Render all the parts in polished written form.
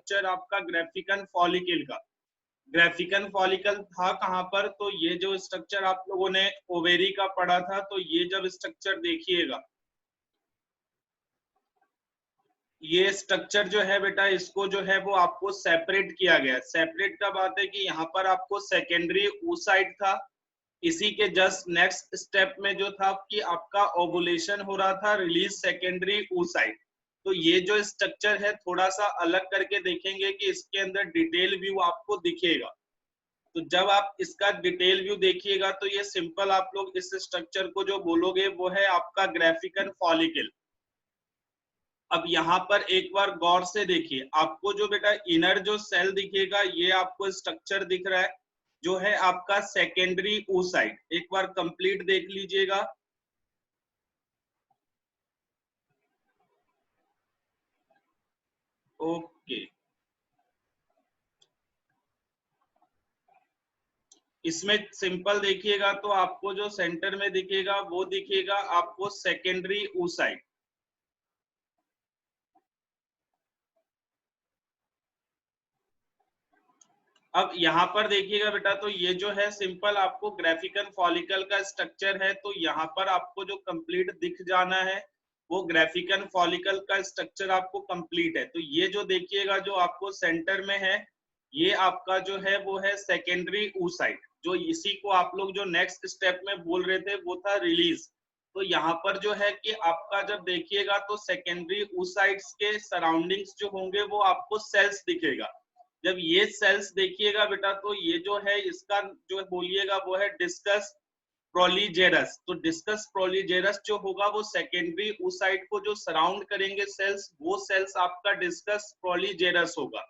Structure आपका Graafian follicle का। Graafian follicle था कहाँ पर, तो ये जो स्ट्रक्चर आप लोगों ने ओवेरी का पढ़ा था, तो ये जब स्ट्रक्चर देखिएगा, ये स्ट्रक्चर जो है बेटा, इसको जो है वो आपको सेपरेट किया गया। सेपरेट का बात है कि यहाँ पर आपको सेकेंडरी oocyte था, इसी के जस्ट नेक्स्ट स्टेप में जो था कि आपका ओवुलेशन हो रहा था, रिलीज सेकेंडरी oocyte। तो ये जो स्ट्रक्चर है थोड़ा सा अलग करके देखेंगे कि इसके अंदर डिटेल व्यू आपको दिखेगा। तो जब आप इसका डिटेल व्यू देखिएगा तो ये सिंपल आप लोग इस स्ट्रक्चर को जो बोलोगे वो है आपका ग्राफिकन फॉलिकल। अब यहाँ पर एक बार गौर से देखिए, आपको जो बेटा इनर जो सेल दिखेगा, ये आपको स्ट्रक्चर दिख रहा है जो है आपका सेकेंडरी oocyte। एक बार कंप्लीट देख लीजिएगा। ओके, इसमें सिंपल देखिएगा तो आपको जो सेंटर में दिखेगा वो दिखेगा आपको सेकेंडरी oocyte। अब यहाँ पर देखिएगा बेटा, तो ये जो है सिंपल आपको ग्राफिकन फॉलिकल का स्ट्रक्चर है, तो यहाँ पर आपको जो कंप्लीट दिख जाना है वो ग्राफिकन फॉलिकल का स्ट्रक्चर आपको कंप्लीट है। तो ये जो देखिएगा जो आपको सेंटर में है, ये आपका जो है वो है सेकेंडरी oocyte, जो इसी को आप लोग जो नेक्स्ट स्टेप में बोल रहे थे वो था रिलीज। तो यहाँ पर जो है कि आपका जब देखिएगा तो सेकेंडरी oocytes के सराउंडिंग्स जो होंगे वो आपको सेल्स दिखेगा। जब ये सेल्स देखिएगा बेटा, तो ये जो है इसका जो बोलिएगा वो है डिस्कस प्रोलीजेरस। तो डिस्कस प्रोलीजेरस जो होगा वो सेकेंडरी oocyte को जो सराउंड करेंगे सेल्स, वो सेल्स आपका डिस्कस प्रोलीजेरस होगा।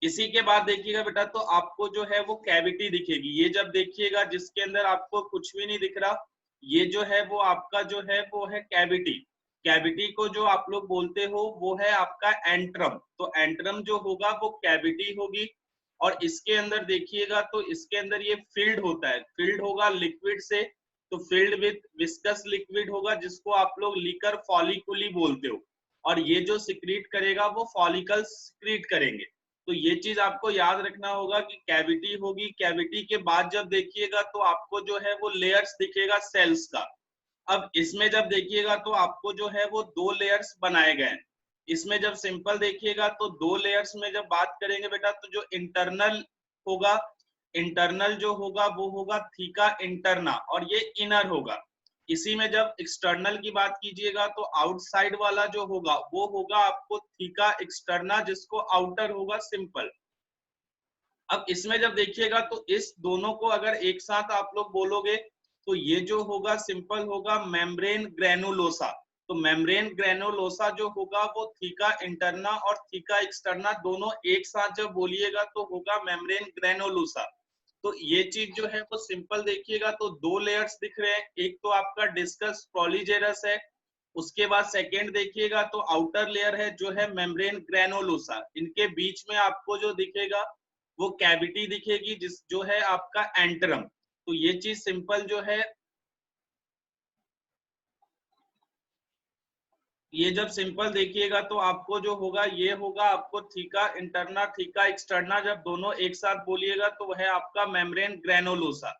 इसी के बाद देखिएगा बेटा, तो आपको जो है वो कैविटी दिखेगी। ये जब देखिएगा जिसके अंदर आपको कुछ भी नहीं दिख रहा, ये जो है वो आपका जो है वो है कैविटी। कैविटी को जो आप लोग बोलते हो वो है आपका एंट्रम। तो एंट्रम जो होगा वो कैविटी होगी। और इसके अंदर देखिएगा तो इसके अंदर ये फिल्ड होता है, फिल्ड होगा लिक्विड से। तो फिल्ड विद विस्कस लिक्विड होगा, जिसको आप लोग लीकर फॉलिकुली बोलते हो। और ये जो सिक्रीट करेगा वो फॉलिकल सिक्रीट करेंगे। तो ये चीज आपको याद रखना होगा कि कैविटी होगी, कैविटी के बाद जब देखिएगा तो आपको जो है वो लेयर्स दिखेगा सेल्स का। अब इसमें जब देखिएगा तो आपको जो है वो दो लेयर्स बनाए गए हैं। इसमें जब सिंपल देखिएगा तो दो लेयर्स में जब बात करेंगे बेटा, तो जो इंटरनल होगा, इंटरनल जो होगा वो होगा थीका इंटरना, और ये इनर होगा। इसी में जब एक्सटर्नल की बात कीजिएगा तो आउटसाइड वाला जो होगा वो होगा आपको थीका एक्सटर्ना, जिसको आउटर होगा सिंपल। अब इसमें जब देखिएगा तो इस दोनों को अगर एक साथ आप लोग बोलोगे तो ये जो होगा सिंपल होगा मेम्ब्रेन ग्रेनुलोसा। तो मेम्ब्रेन ग्रेनुलोसा जो होगा वो थीका इंटरना और थीका एक्सटर्ना दोनों एक साथ जब बोलिएगा तो होगा मेम्ब्रेन ग्रेनुलोसा। तो ये चीज जो है वो सिंपल देखिएगा तो दो लेयर्स दिख रहे हैं, एक तो आपका डिस्कस प्रोलीजेरस है, उसके बाद सेकेंड देखिएगा तो आउटर लेयर है जो है मेम्ब्रेन ग्रेनुलोसा। इनके बीच में आपको जो दिखेगा वो कैविटी दिखेगी, जिस जो है आपका एंट्रम। तो ये चीज सिंपल जो है, ये जब सिंपल देखिएगा तो आपको जो होगा ये होगा आपको थीका इंटरना थीका एक्सटर्ना, जब दोनों एक साथ बोलिएगा तो वह है आपका मेम्ब्रेन ग्रेनुलोसा।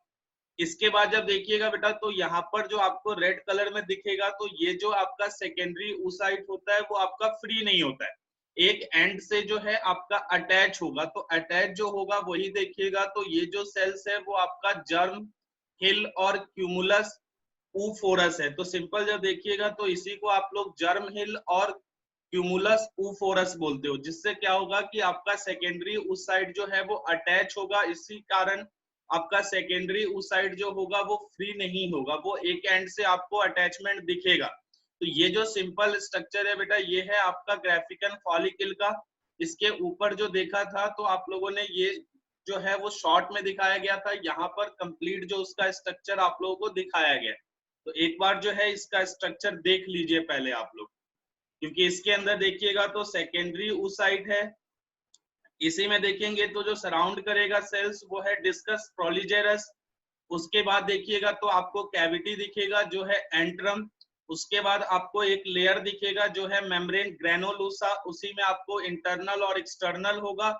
इसके बाद जब देखिएगा बेटा तो यहाँ पर जो आपको रेड कलर में दिखेगा, तो ये जो आपका सेकेंडरी oocyte होता है वो आपका फ्री नहीं होता है, एक एंड से जो है आपका अटैच होगा। तो अटैच जो होगा वही देखिएगा, तो ये जो सेल्स है वो आपका जर्म हिल और क्यूमुलस ऊफोरस है। तो सिंपल जब देखिएगा तो इसी को आप लोग जर्म हिल और क्यूमुलस ऊफोरस बोलते हो, जिससे क्या होगा कि आपका सेकेंडरी oocyte जो है वो अटैच होगा। इसी कारण आपका सेकेंडरी oocyte जो होगा वो फ्री नहीं होगा, वो एक एंड से आपको अटैचमेंट दिखेगा। तो ये जो सिंपल स्ट्रक्चर है बेटा, ये है आपका ग्राफिकन फॉलिकल का। इसके ऊपर जो देखा था तो आप लोगों ने ये जो है वो शॉर्ट में दिखाया गया था, यहाँ पर कंप्लीट जो उसका स्ट्रक्चर आप लोगों को दिखाया गया। तो एक बार जो है इसका स्ट्रक्चर देख लीजिए पहले आप लोग, क्योंकि इसके अंदर देखिएगा तो सेकेंडरी oocyte है, इसी में देखेंगे तो जो सराउंड करेगा सेल्स वो है डिस्कस प्रोलीजेरस। उसके बाद देखिएगा तो आपको कैविटी दिखेगा जो है एंट्रम। उसके बाद आपको एक लेयर दिखेगा जो है मेम्ब्रेन ग्रेनुलोसा, उसी में आपको इंटरनल और एक्सटर्नल होगा,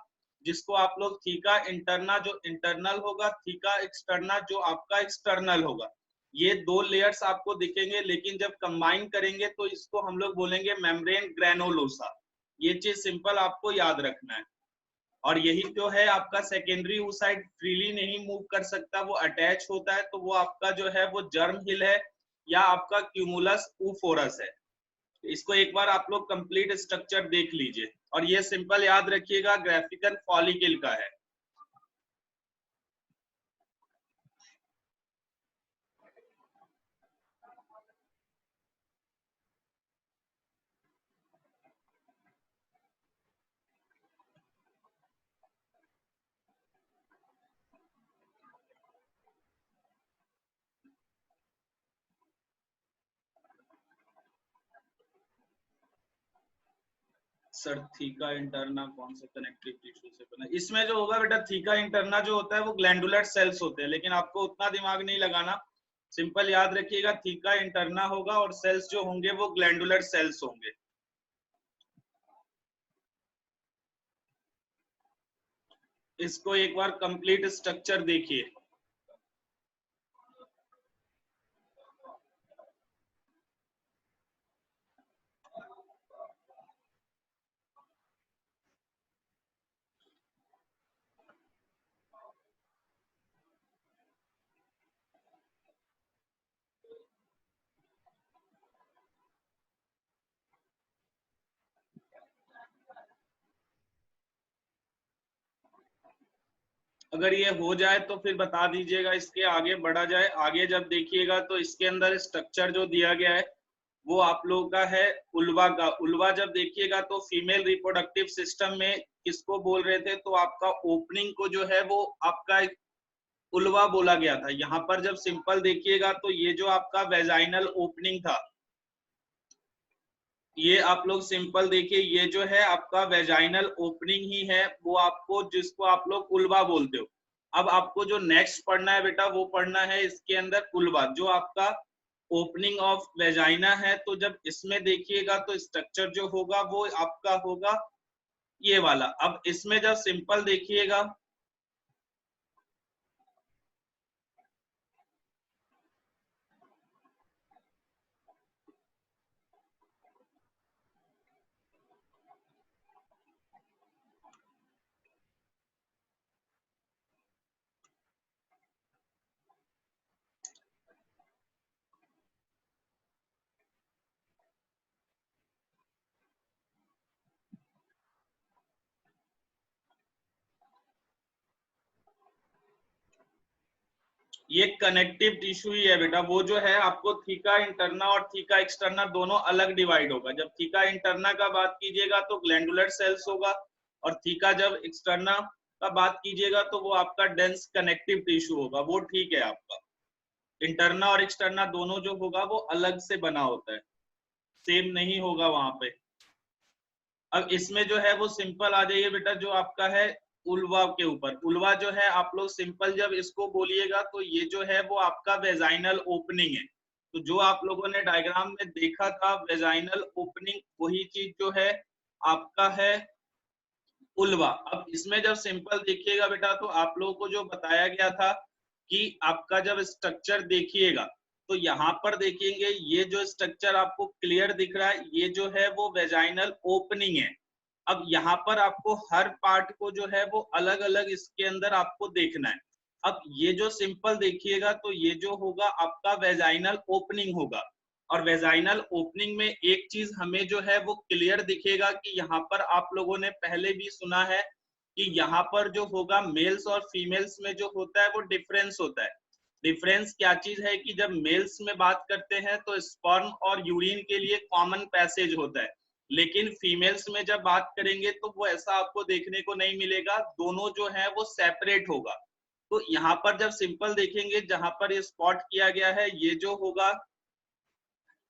जिसको आप लोग थीका इंटरना जो इंटरनल होगा, थीका एक्सटर्ना जो आपका एक्सटर्नल होगा। ये दो लेयर्स आपको दिखेंगे, लेकिन जब कंबाइन करेंगे तो इसको हम लोग बोलेंगे मेम्ब्रेन ग्रेनुलोसा। ये चीज सिंपल आपको याद रखना है। और यही जो है आपका सेकेंडरी oocyte फ्रीली नहीं मूव कर सकता, वो अटैच होता है, तो वो आपका जो है वो जर्म हिल है या आपका क्यूमुलस oophorus है। इसको एक बार आप लोग कंप्लीट स्ट्रक्चर देख लीजिए, और ये सिंपल याद रखिएगा ग्राफिकल फॉलिकल का है। सर थीका इंटरना कौन सा कनेक्टिव टिश्यू से बना? इसमें जो होगा बेटा, थीका इंटरना जो होता है वो ग्लैंडुलर सेल्स होते हैं, लेकिन आपको उतना दिमाग नहीं लगाना। सिंपल याद रखिएगा थीका इंटरना होगा और सेल्स जो होंगे वो ग्लैंडुलर सेल्स होंगे। इसको एक बार कंप्लीट स्ट्रक्चर देखिए। अगर ये हो जाए तो फिर बता दीजिएगा, इसके आगे बढ़ा जाए। आगे जब देखिएगा तो इसके अंदर स्ट्रक्चर जो दिया गया है वो आप लोगों का है उल्वा का। उल्वा जब देखिएगा तो फीमेल रिप्रोडक्टिव सिस्टम में किसको बोल रहे थे, तो आपका ओपनिंग को जो है वो आपका उल्वा बोला गया था। यहाँ पर जब सिंपल देखिएगा तो ये जो आपका वेजाइनल ओपनिंग था, ये आप लोग सिंपल देखिए, ये जो है आपका वेजाइनल ओपनिंग ही है, वो आपको जिसको आप लोग उल्वा बोलते हो। अब आपको जो नेक्स्ट पढ़ना है बेटा वो पढ़ना है इसके अंदर उल्वा, जो आपका ओपनिंग ऑफ वेजाइना है। तो जब इसमें देखिएगा तो स्ट्रक्चर जो होगा वो आपका होगा ये वाला। अब इसमें जब सिंपल देखिएगा, ये कनेक्टिव टिश्यू ही है बेटा। वो जो है आपको थीका इंटरना और थीका एक्सटर्ना दोनों अलग डिवाइड होगा। जब थीका इंटरना का बात कीजिएगा तो ग्लैंडुलर सेल्स होगा, और थीका जब एक्सटर्ना का बात कीजिएगा तो वो आपका डेंस कनेक्टिव टिश्यू होगा। वो ठीक है आपका। इंटरना और एक्सटर्ना दोनों जो होगा वो अलग से बना होता है, सेम नहीं होगा वहां पे। अब इसमें जो है वो सिंपल आ जाइए बेटा, जो आपका है उल्वा के ऊपर। उल्वा जो है आप लोग सिंपल जब इसको बोलिएगा तो ये जो है वो आपका वेजाइनल ओपनिंग है। तो जो आप लोगों ने डायग्राम में देखा था वेजाइनल ओपनिंग, वही चीज जो है आपका है उल्वा। अब इसमें जब सिंपल देखिएगा बेटा तो आप लोगों को जो बताया गया था कि आपका जब स्ट्रक्चर देखिएगा तो यहाँ पर देखेंगे ये जो स्ट्रक्चर आपको क्लियर दिख रहा है, ये जो है वो वेजाइनल ओपनिंग है। अब यहाँ पर आपको हर पार्ट को जो है वो अलग अलग इसके अंदर आपको देखना है। अब ये जो सिंपल देखिएगा तो ये जो होगा आपका वेजाइनल ओपनिंग होगा। और वेजाइनल ओपनिंग में एक चीज हमें जो है वो क्लियर दिखेगा कि यहाँ पर आप लोगों ने पहले भी सुना है कि यहाँ पर जो होगा मेल्स और फीमेल्स में जो होता है वो डिफरेंस होता है। डिफरेंस क्या चीज है कि जब मेल्स में बात करते हैं तो स्पर्म और यूरिन के लिए कॉमन पैसेज होता है, लेकिन फीमेल्स में जब बात करेंगे तो वो ऐसा आपको देखने को नहीं मिलेगा, दोनों जो है वो सेपरेट होगा। तो यहाँ पर जब सिंपल देखेंगे जहां पर ये स्पॉट किया गया है, ये जो होगा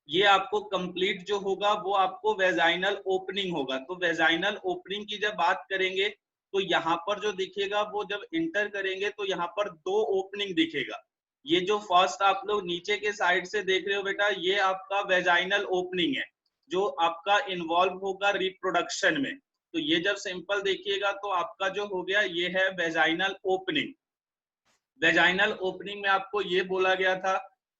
ये आपको कंप्लीट जो होगा वो आपको वेजाइनल ओपनिंग होगा। तो वेजाइनल ओपनिंग की जब बात करेंगे तो यहाँ पर जो दिखेगा वो जब इंटर करेंगे तो यहाँ पर दो ओपनिंग दिखेगा। ये जो फर्स्ट आप लोग नीचे के साइड से देख रहे हो बेटा, ये आपका वेजाइनल ओपनिंग है जो आपका इन्वॉल्व होगा रिप्रोडक्शन में। तो ये जब सिंपल देखिएगा तो आपका जो हो गया ये है वेजाइनल ओपनिंग। वेजाइनल ओपनिंग में आपको ये बोला गया था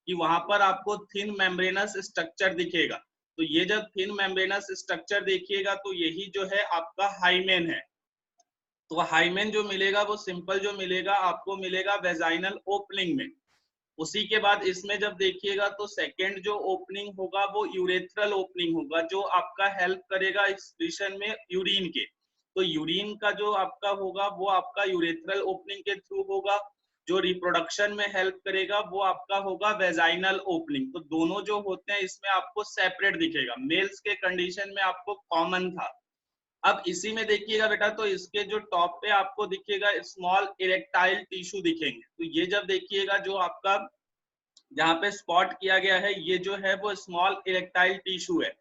कि वहां पर आपको थिन मेम्ब्रेनस स्ट्रक्चर दिखेगा। तो ये जब थिन मेम्ब्रेनस स्ट्रक्चर देखिएगा तो यही जो है आपका हाइमेन है। तो हाइमेन जो मिलेगा वो सिंपल जो मिलेगा आपको मिलेगा वेजाइनल ओपनिंग में। उसी के बाद इसमें जब देखिएगा तो सेकेंड जो ओपनिंग होगा वो यूरेथ्रल ओपनिंग होगा, जो आपका हेल्प करेगा एक्सक्रीशन में यूरिन के। तो यूरिन का जो आपका होगा वो आपका यूरेथ्रल ओपनिंग के थ्रू होगा। जो रिप्रोडक्शन में हेल्प करेगा वो आपका होगा वेजाइनल ओपनिंग। तो दोनों जो होते हैं इसमें आपको सेपरेट दिखेगा, मेल्स के कंडीशन में आपको कॉमन था। अब इसी में देखिएगा बेटा तो इसके जो टॉप पे आपको दिखेगा स्मॉल इरेक्टाइल टिश्यू दिखेंगे। तो ये जब देखिएगा जो आपका जहाँ पे स्पॉट किया गया है ये जो है वो स्मॉल इरेक्टाइल टिश्यू है।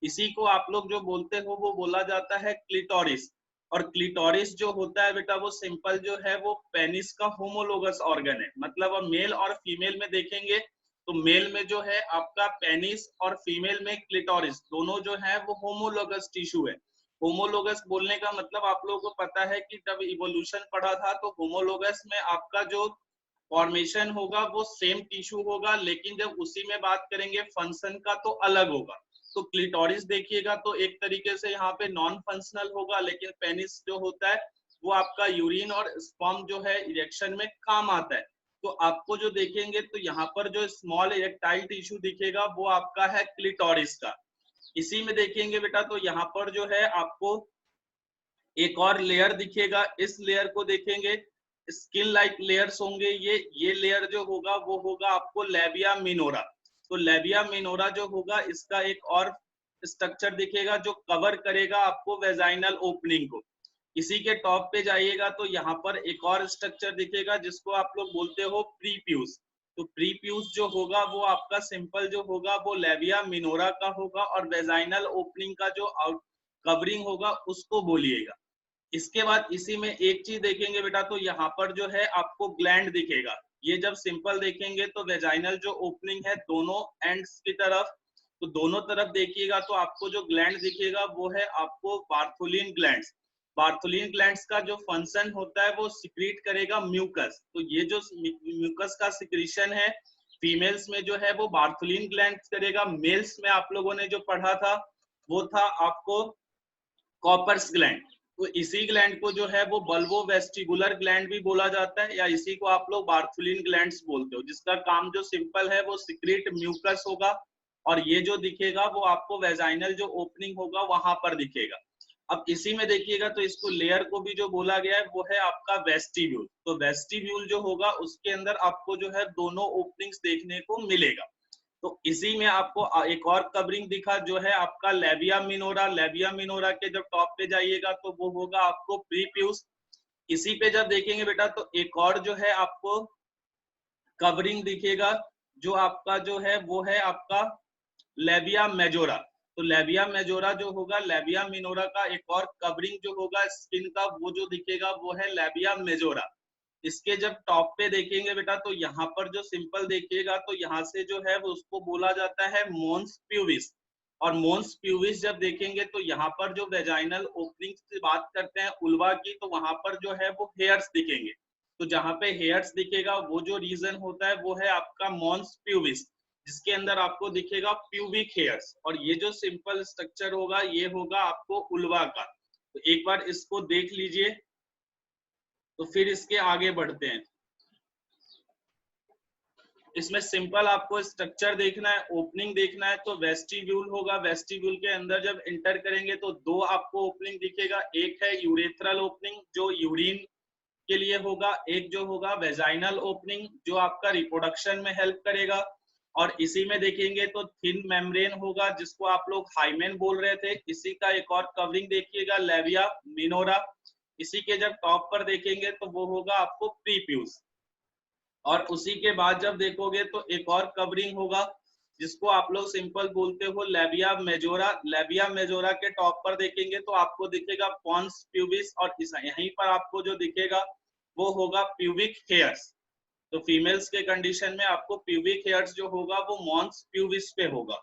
इसी को आप लोग जो बोलते हो वो बोला जाता है क्लिटोरिस। और क्लिटोरिस जो होता है बेटा वो सिंपल जो है वो पेनिस का होमोलोगस ऑर्गन है। मतलब अब मेल और फीमेल में देखेंगे तो मेल में जो है आपका पेनिस और फीमेल में क्लिटोरिस दोनों जो है वो होमोलोगस टिश्यू है। होमोलोगस बोलने का मतलब आप लोगों को पता है कि जब इवोल्यूशन पढ़ा था तो होमोलोगस में आपका जो फॉर्मेशन होगा वो सेम टिश्यू होगा, लेकिन जब उसी में बात करेंगे फंक्शन का तो अलग होगा। तो क्लिटोरिस देखिएगा तो एक तरीके से यहाँ पे नॉन फंक्शनल होगा, लेकिन पेनिस जो होता है वो आपका यूरिन और स्पर्म जो है इरेक्शन में काम आता है। तो आपको जो देखेंगे तो यहाँ पर जो स्मॉल इरेक्टाइल टिश्यू दिखेगा वो आपका है क्लिटोरिस का। इसी में देखेंगे बेटा तो यहाँ पर जो है आपको एक और लेयर दिखेगा। इस लेयर को देखेंगे स्किन लाइक लेयर्स होंगे। ये लेयर जो होगा वो होगा आपको लेबिया मिनोरा। तो लेबिया मिनोरा जो होगा इसका एक और स्ट्रक्चर दिखेगा जो कवर करेगा आपको वेजाइनल ओपनिंग को। इसी के टॉप पे जाइएगा तो यहाँ पर एक और स्ट्रक्चर दिखेगा जिसको आप लोग बोलते हो प्रीप्यूस। तो प्रीप्यूस जो होगा वो आपका सिंपल जो होगा वो लेबिया मिनोरा का होगा और वेजाइनल ओपनिंग का जो आउट कवरिंग होगा उसको बोलिएगा। इसके बाद इसी में एक चीज देखेंगे बेटा तो यहाँ पर जो है आपको ग्लैंड दिखेगा। ये जब सिंपल देखेंगे तो वेजाइनल जो ओपनिंग है दोनों एंड्स की तरफ, तो दोनों तरफ देखिएगा तो आपको जो ग्लैंड दिखेगा वो है आपको बार्थोलिन ग्लैंड्स। बार्थोलिन ग्लैंड्स का जो फंक्शन होता है वो सिक्रीट करेगा म्यूकस। तो ये जो म्यूकस का सिक्रीशन है फीमेल्स में जो है वो बार्थोलिन ग्लैंड्स करेगा। मेल्स में आप लोगों ने जो पढ़ा था वो था आपको कॉपर्स ग्लैंड। तो इसी ग्लैंड को जो है वो बल्बो वेस्टिबुलर ग्लैंड भी बोला जाता है, या इसी को आप लोग बार्थुलिन ग्लैंड्स बोलते हो, जिसका काम जो सिंपल है वो सिक्रेट म्यूकस होगा। और ये जो दिखेगा वो आपको वेजाइनल जो ओपनिंग होगा वहां पर दिखेगा। अब इसी में देखिएगा तो इसको लेयर को भी जो बोला गया है वो है आपका वेस्टिब्यूल। तो वेस्टिब्यूल जो होगा उसके अंदर आपको जो है दोनों ओपनिंग्स देखने को मिलेगा। तो इसी में आपको एक और कवरिंग दिखा जो है आपका लेबिया मिनोरा। लेबिया मिनोरा के जब टॉप पे जाइएगा तो वो होगा आपको प्रीप्यूस। इसी पे जब देखेंगे बेटा तो एक और जो है आपको कवरिंग दिखेगा जो आपका जो है वो है आपका लेबिया मेजोरा। तो लेबिया मेजोरा जो होगा लेबिया मिनोरा का एक और कवरिंग जो होगा स्किन का वो जो दिखेगा वो है लेबिया मेजोरा। इसके जब टॉप पे देखेंगे बेटा तो यहाँ पर जो सिंपल देखिएगा तो यहाँ से जो है वो उसको बोला जाता है मोन्स प्यूविस। और मोन्स प्यूविस जब देखेंगे तो यहाँ पर जो वेजाइनल ओपनिंग से बात करते हैं उल्वा की, तो वहां पर जो है वो हेयर्स दिखेंगे। तो जहाँ पे हेयर्स दिखेगा वो जो रीजन होता है वो है आपका मोन्स प्यूविस, जिसके अंदर आपको दिखेगा प्यूबिक हेयर्स। और ये जो सिंपल स्ट्रक्चर होगा ये होगा आपको उल्वा का। तो एक बार इसको देख लीजिए तो फिर इसके आगे बढ़ते हैं। इसमें सिंपल आपको स्ट्रक्चर देखना है, ओपनिंग देखना है। तो वेस्टिब्यूल होगा, वेस्टिब्यूल के अंदर जब एंटर करेंगे तो दो आपको ओपनिंग दिखेगा। एक है यूरेथ्रल ओपनिंग जो यूरिन के लिए होगा, एक जो होगा वेजाइनल ओपनिंग जो आपका रिप्रोडक्शन में हेल्प करेगा। और इसी में देखेंगे तो थिन मेम्ब्रेन होगा जिसको आप लोग हाइमेन बोल रहे थे। इसी का एक और कवरिंग देखिएगा लेबिया मिनोरा। इसी के जब टॉप पर देखेंगे तो वो होगा आपको प्रीप्यूस। और उसी के बाद जब देखोगे तो एक और कवरिंग होगा जिसको आप लोग सिंपल बोलते हो लेबिया मेजोरा। लेबिया मेजोरा के टॉप पर देखेंगे तो आपको दिखेगा पॉन्स प्यूबिस और यहीं पर आपको जो दिखेगा वो होगा प्यूबिक हेयर्स। तो फीमेल्स के कंडीशन में आपको प्यूबिक हेयर्स जो होगा वो मॉन्स प्यूबिस पे होगा।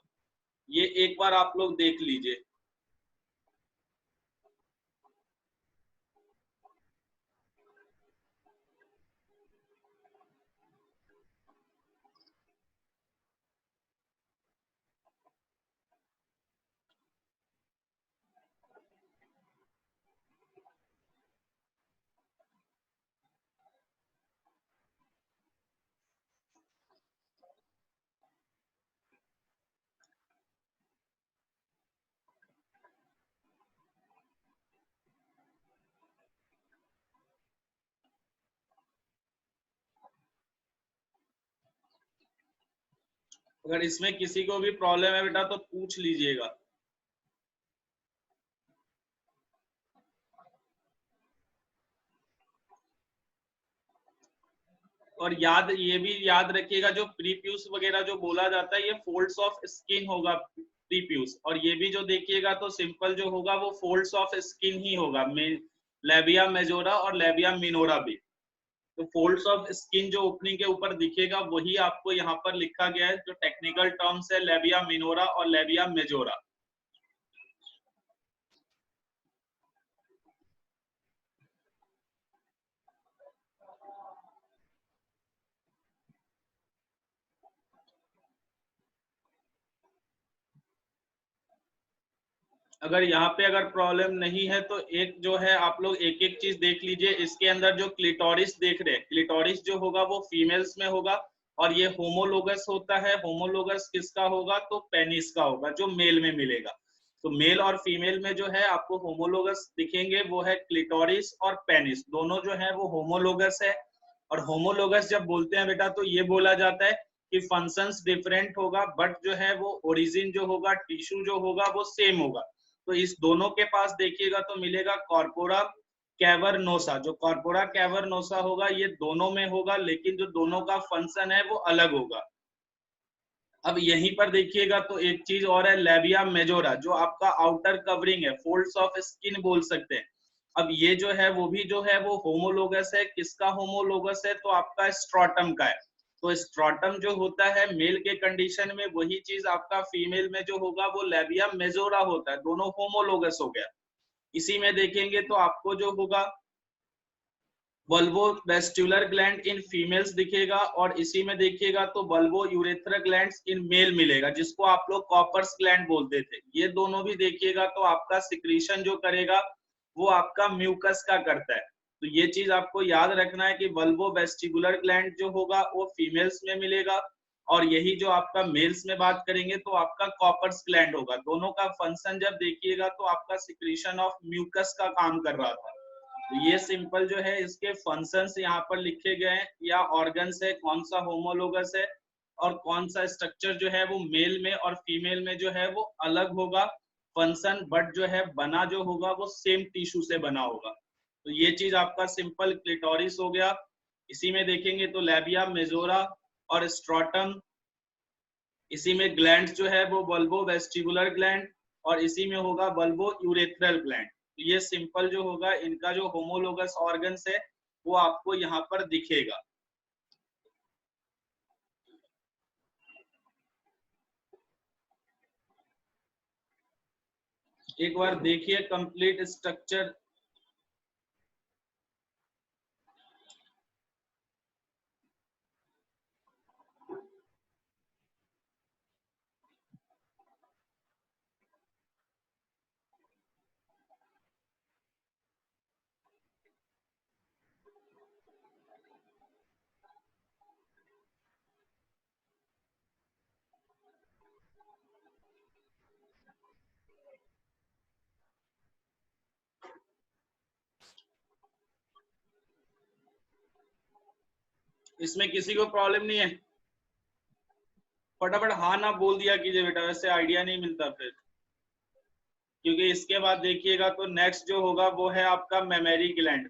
ये एक बार आप लोग देख लीजिए। अगर इसमें किसी को भी प्रॉब्लम है बेटा तो पूछ लीजिएगा। और ये भी याद रखिएगा, जो प्रीप्यूस वगैरह जो बोला जाता है ये फोल्ड्स ऑफ स्किन होगा प्रीप्यूस, और ये भी जो देखिएगा तो सिंपल जो होगा वो फोल्ड्स ऑफ स्किन ही होगा, लेबिया मेजोरा और लेबिया मिनोरा भी। तो फोल्ड्स ऑफ स्किन जो ओपनिंग के ऊपर दिखेगा वही आपको यहाँ पर लिखा गया है, जो टेक्निकल टर्म्स है लेबिया मिनोरा और लेबिया मेजोरा। अगर यहाँ पे अगर प्रॉब्लम नहीं है तो एक जो है आप लोग एक एक चीज देख लीजिए। इसके अंदर जो क्लिटोरिस देख रहे हैं, क्लिटोरिस जो होगा वो फीमेल्स में होगा, और ये होमोलोगस होता है। होमोलोगस किसका होगा? तो पेनिस का होगा, जो मेल में मिलेगा। तो मेल और फीमेल में जो है आपको होमोलोगस दिखेंगे, वो है क्लिटोरिस और पेनिस, दोनों जो है वो होमोलोगस है। और होमोलोगस जब बोलते हैं बेटा तो ये बोला जाता है कि फंक्शंस डिफरेंट होगा, बट जो है वो ओरिजिन जो होगा, टिश्यू जो होगा वो सेम होगा। तो इस दोनों के पास देखिएगा तो मिलेगा कॉर्पोरा कैवर्नोसा। जो कॉर्पोरा कैवर्नोसा होगा ये दोनों में होगा, लेकिन जो दोनों का फंक्शन है वो अलग होगा। अब यहीं पर देखिएगा तो एक चीज और है, लेबिया मेजोरा, जो आपका आउटर कवरिंग है, फोल्ड्स ऑफ स्किन बोल सकते हैं। अब ये जो है वो भी जो है वो होमोलोगस है। किसका होमोलोगस है? तो आपका स्ट्रॉटम का है। तो स्ट्रॉटम जो होता है मेल के कंडीशन में, वही चीज आपका फीमेल में जो होगा वो लेबिया मेजोरा होता है। दोनों होमोलोगस हो गया। इसी में देखेंगे तो आपको जो होगा bulbovestibular gland in females दिखेगा, और इसी में देखिएगा तो bulbourethral glands in male मिलेगा, जिसको आप लोग कॉपर्स ग्लैंड बोलते थे। ये दोनों भी देखिएगा तो आपका सिक्रीशन जो करेगा वो आपका म्यूकस का करता है। तो ये चीज आपको याद रखना है कि बल्बो वेस्टिबुलर ग्लैंड जो होगा वो फीमेल्स में मिलेगा, और यही जो आपका मेल्स में बात करेंगे तो आपका कॉपर्स ग्लैंड होगा। दोनों का फंक्शन जब देखिएगा तो आपका सिक्रीशन ऑफ म्यूकस का काम कर रहा था। तो ये सिंपल जो है इसके फंक्शंस यहाँ पर लिखे गए हैं, या ऑर्गन्स है, कौन सा होमोलोगस है और कौन सा स्ट्रक्चर जो है वो मेल में और फीमेल में जो है वो अलग होगा फंक्शन, बट जो है बना जो होगा वो सेम टिश्यू से बना होगा। तो ये चीज आपका सिंपल क्लिटोरिस हो गया। इसी में देखेंगे तो लेबिया मेजोरा और स्ट्रॉटम, इसी में ग्लैंड जो है वो बल्बो वेस्टिबुलर ग्लैंड, और इसी में होगा बल्बो यूरेथ्रल ग्लैंड। तो ये सिंपल जो होगा इनका जो होमोलोगस ऑर्गन्स है वो आपको यहाँ पर दिखेगा। एक बार देखिए कंप्लीट स्ट्रक्चर। इसमें किसी को प्रॉब्लम नहीं है? फटाफट हाँ ना बोल दिया कीजिए बेटा, वैसे आइडिया नहीं मिलता फिर। क्योंकि इसके बाद देखिएगा तो नेक्स्ट जो होगा वो है आपका मेमोरी ग्लैंड।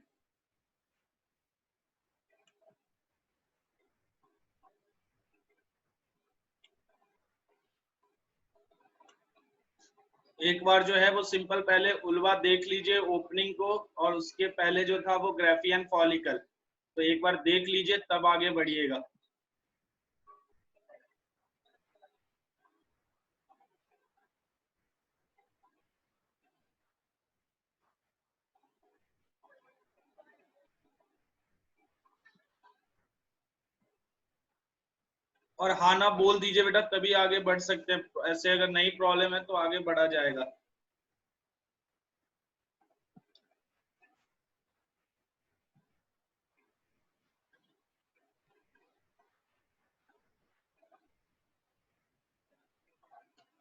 एक बार जो है वो सिंपल पहले उल्वा देख लीजिए ओपनिंग को, और उसके पहले जो था वो ग्राफियन फॉलिकल। तो एक बार देख लीजिए तब आगे बढ़िएगा। और हाँ ना बोल दीजिए बेटा, तभी आगे बढ़ सकते हैं, ऐसे अगर नहीं प्रॉब्लम है तो आगे बढ़ा जाएगा।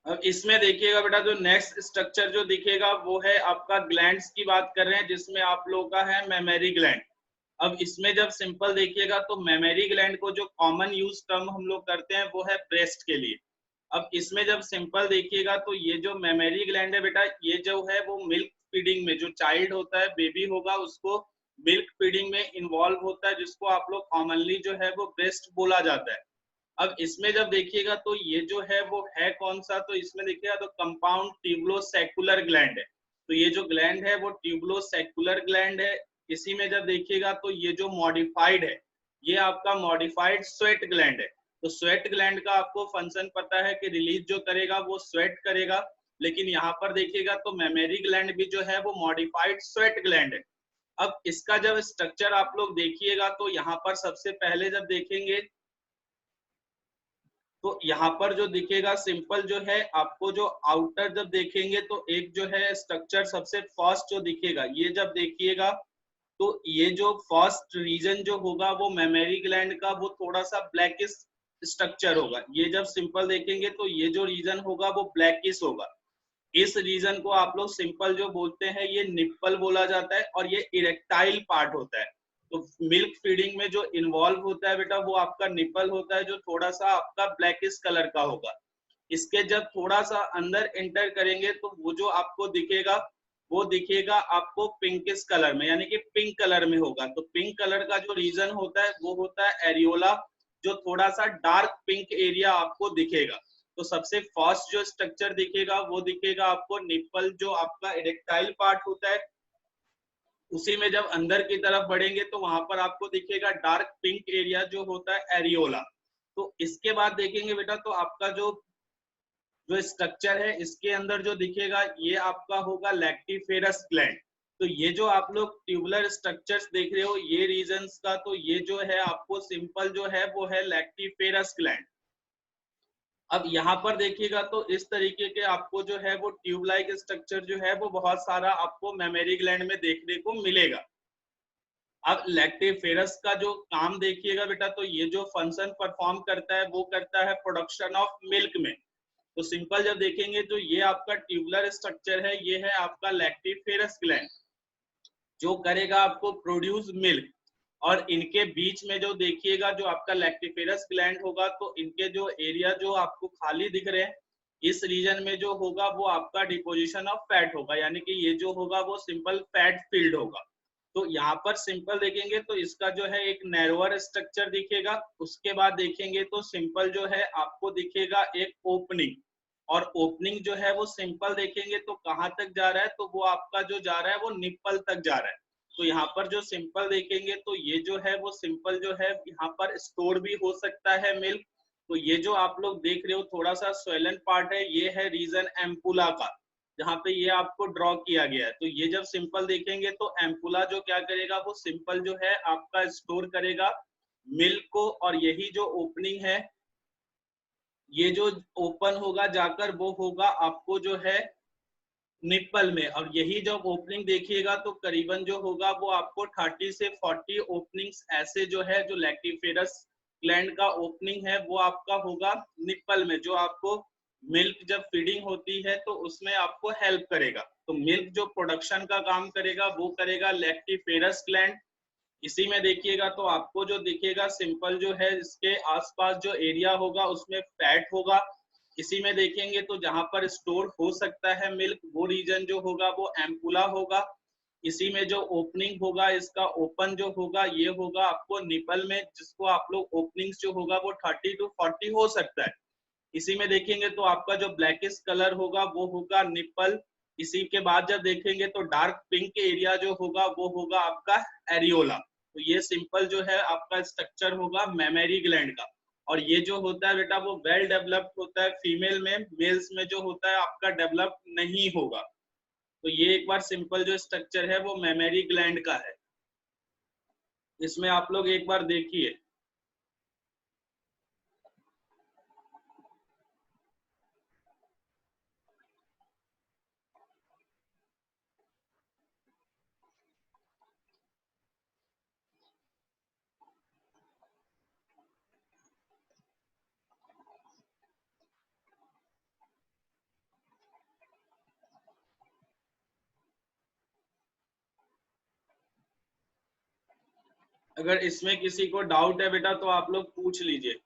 अब इसमें देखिएगा बेटा, जो नेक्स्ट स्ट्रक्चर जो दिखेगा वो है आपका ग्लैंड्स की बात कर रहे हैं, जिसमें आप लोगों का है मेमरी ग्लैंड। अब इसमें जब सिंपल देखिएगा तो मेमरी ग्लैंड को जो कॉमन यूज टर्म हम लोग करते हैं वो है ब्रेस्ट के लिए। अब इसमें जब सिंपल देखिएगा तो ये जो मेमरी ग्लैंड है बेटा, ये जो है वो मिल्क फीडिंग में, जो चाइल्ड होता है, बेबी होगा, उसको मिल्क फीडिंग में इन्वॉल्व होता है, जिसको आप लोग कॉमनली जो है वो ब्रेस्ट बोला जाता है। अब इसमें जब देखिएगा तो ये जो है वो है कौन सा, तो इसमें देखिएगा तो कंपाउंड ट्यूबलोसेक्युलर ग्लैंड है। तो ये जो ग्लैंड है वो ट्यूबलोसेक्युलर ग्लैंड है। इसी में जब देखिएगा तो ये जो मॉडिफाइड है, ये आपका मॉडिफाइड स्वेट ग्लैंड है। तो स्वेट ग्लैंड का आपको फंक्शन पता है कि रिलीज जो करेगा वो स्वेट करेगा, लेकिन यहाँ पर देखिएगा तो मेमरी ग्लैंड भी जो है वो मॉडिफाइड स्वेट ग्लैंड है। अब इसका जब स्ट्रक्चर आप लोग देखिएगा तो यहाँ पर सबसे पहले जब देखेंगे तो यहाँ पर जो दिखेगा सिंपल जो है आपको, जो आउटर जब देखेंगे तो एक जो है स्ट्रक्चर सबसे फर्स्ट जो दिखेगा, ये जब देखिएगा तो ये जो फर्स्ट रीजन जो होगा वो मेमरी ग्लैंड का वो थोड़ा सा ब्लैकिश स्ट्रक्चर होगा। ये जब सिंपल देखेंगे तो ये जो रीजन होगा वो ब्लैकिश होगा। इस रीजन को आप लोग सिंपल जो बोलते हैं ये निप्पल बोला जाता है, और ये इरेक्टाइल पार्ट होता है। तो मिल्क फीडिंग में जो इन्वॉल्व होता है बेटा वो आपका निप्पल होता है, जो थोड़ा सा आपका ब्लैकिश कलर का होगा। इसके जब थोड़ा सा अंदर एंटर करेंगे तो वो जो आपको दिखेगा वो दिखेगा आपको पिंकिश कलर में, यानी कि पिंक कलर में होगा। तो पिंक कलर का जो रीजन होता है वो होता है एरियोला, जो थोड़ा सा डार्क पिंक एरिया आपको दिखेगा। तो सबसे फर्स्ट जो स्ट्रक्चर दिखेगा वो दिखेगा आपको निप्पल, जो आपका इरेक्टाइल पार्ट होता है। उसी में जब अंदर की तरफ बढ़ेंगे तो वहां पर आपको दिखेगा डार्क पिंक एरिया जो होता है एरियोला। तो इसके बाद देखेंगे बेटा तो आपका जो जो स्ट्रक्चर है इसके अंदर जो दिखेगा ये आपका होगा लैक्टिफेरस ग्लैंड। तो ये जो आप लोग ट्यूबुलर स्ट्रक्चर्स देख रहे हो ये रीजन्स का, तो ये जो है आपको सिंपल जो है वो है लैक्टिफेरस ग्लैंड। अब यहाँ पर देखिएगा तो इस तरीके के आपको जो है वो ट्यूब लाइक स्ट्रक्चर जो है वो बहुत सारा आपको मेमरी ग्लैंड में देखने को मिलेगा। अब लैक्टिफेरस का जो काम देखिएगा बेटा, तो ये जो फंक्शन परफॉर्म करता है वो करता है प्रोडक्शन ऑफ मिल्क में। तो सिंपल जब देखेंगे तो ये आपका ट्यूबुलर स्ट्रक्चर है, ये है आपका लैक्टिफेरस ग्लैंड, जो करेगा आपको प्रोड्यूस मिल्क। और इनके बीच में जो देखिएगा जो आपका लैक्टिफेरस ग्लैंड होगा, तो इनके जो एरिया जो आपको खाली दिख रहे हैं, इस रीजन में जो होगा वो आपका डिपोजिशन ऑफ फैट होगा, यानी कि ये जो होगा वो सिंपल फैट फील्ड होगा। तो यहाँ पर सिंपल देखेंगे तो इसका जो है एक नैरोअर स्ट्रक्चर दिखेगा। उसके बाद देखेंगे तो सिंपल जो है आपको दिखेगा एक ओपनिंग, और ओपनिंग जो है वो सिंपल देखेंगे तो कहाँ तक जा रहा है, तो वो आपका जो जा रहा है वो निप्पल तक जा रहा है। तो यहाँ पर जो सिंपल देखेंगे तो ये जो है वो सिंपल जो है यहाँ पर स्टोर भी हो सकता है मिल्क। तो ये जो आप लोग देख रहे हो थोड़ा सा स्वेलन पार्ट है, ये है रीजन एम्पुला का, जहाँ पे ये आपको ड्रॉ किया गया है। तो ये जब सिंपल देखेंगे तो एम्पुला जो क्या करेगा वो सिंपल जो है आपका स्टोर करेगा मिल्क को, और यही जो ओपनिंग है ये जो ओपन होगा जाकर वो होगा आपको जो है निप्पल में। और यही जब ओपनिंग देखिएगा तो करीबन जो होगा वो आपको 30 से 40 ओपनिंग्स ऐसे जो है जो लैक्टिफेरस ग्लैंड का ओपनिंग है वो आपका होगा निप्पल में, जो आपको मिल्क जब फीडिंग होती है तो उसमें आपको हेल्प करेगा। तो मिल्क जो प्रोडक्शन का काम करेगा वो करेगा लैक्टिफेरस ग्लैंड। इसी में देखिएगा तो आपको जो दिखेगा सिंपल जो है इसके आसपास जो एरिया होगा उसमें फैट होगा। इसी में देखेंगे तो जहां पर स्टोर हो सकता है मिल्क वो रीजन जो होगा वो एम्पुला होगा। इसी में जो ओपनिंग होगा इसका ओपन जो होगा ये होगा आपको निपल में, जिसको आप लोग ओपनिंग्स जो होगा वो 30 to 40 हो सकता है। इसी में देखेंगे तो आपका जो ब्लैकिश कलर होगा वो होगा निपल। इसी के बाद जब देखेंगे तो डार्क पिंक एरिया जो होगा वो होगा आपका एरियोला। तो ये सिंपल जो है आपका स्ट्रक्चर होगा मेमोरी ग्लैंड का। और ये जो होता है बेटा वो वेल डेवलप्ड होता है फीमेल में, मेल्स में जो होता है आपका डेवलप नहीं होगा। तो ये एक बार सिंपल जो स्ट्रक्चर है वो मेमोरी ग्लैंड का है। इसमें आप लोग एक बार देखिए, अगर इसमें किसी को डाउट है बेटा तो आप लोग पूछ लीजिए।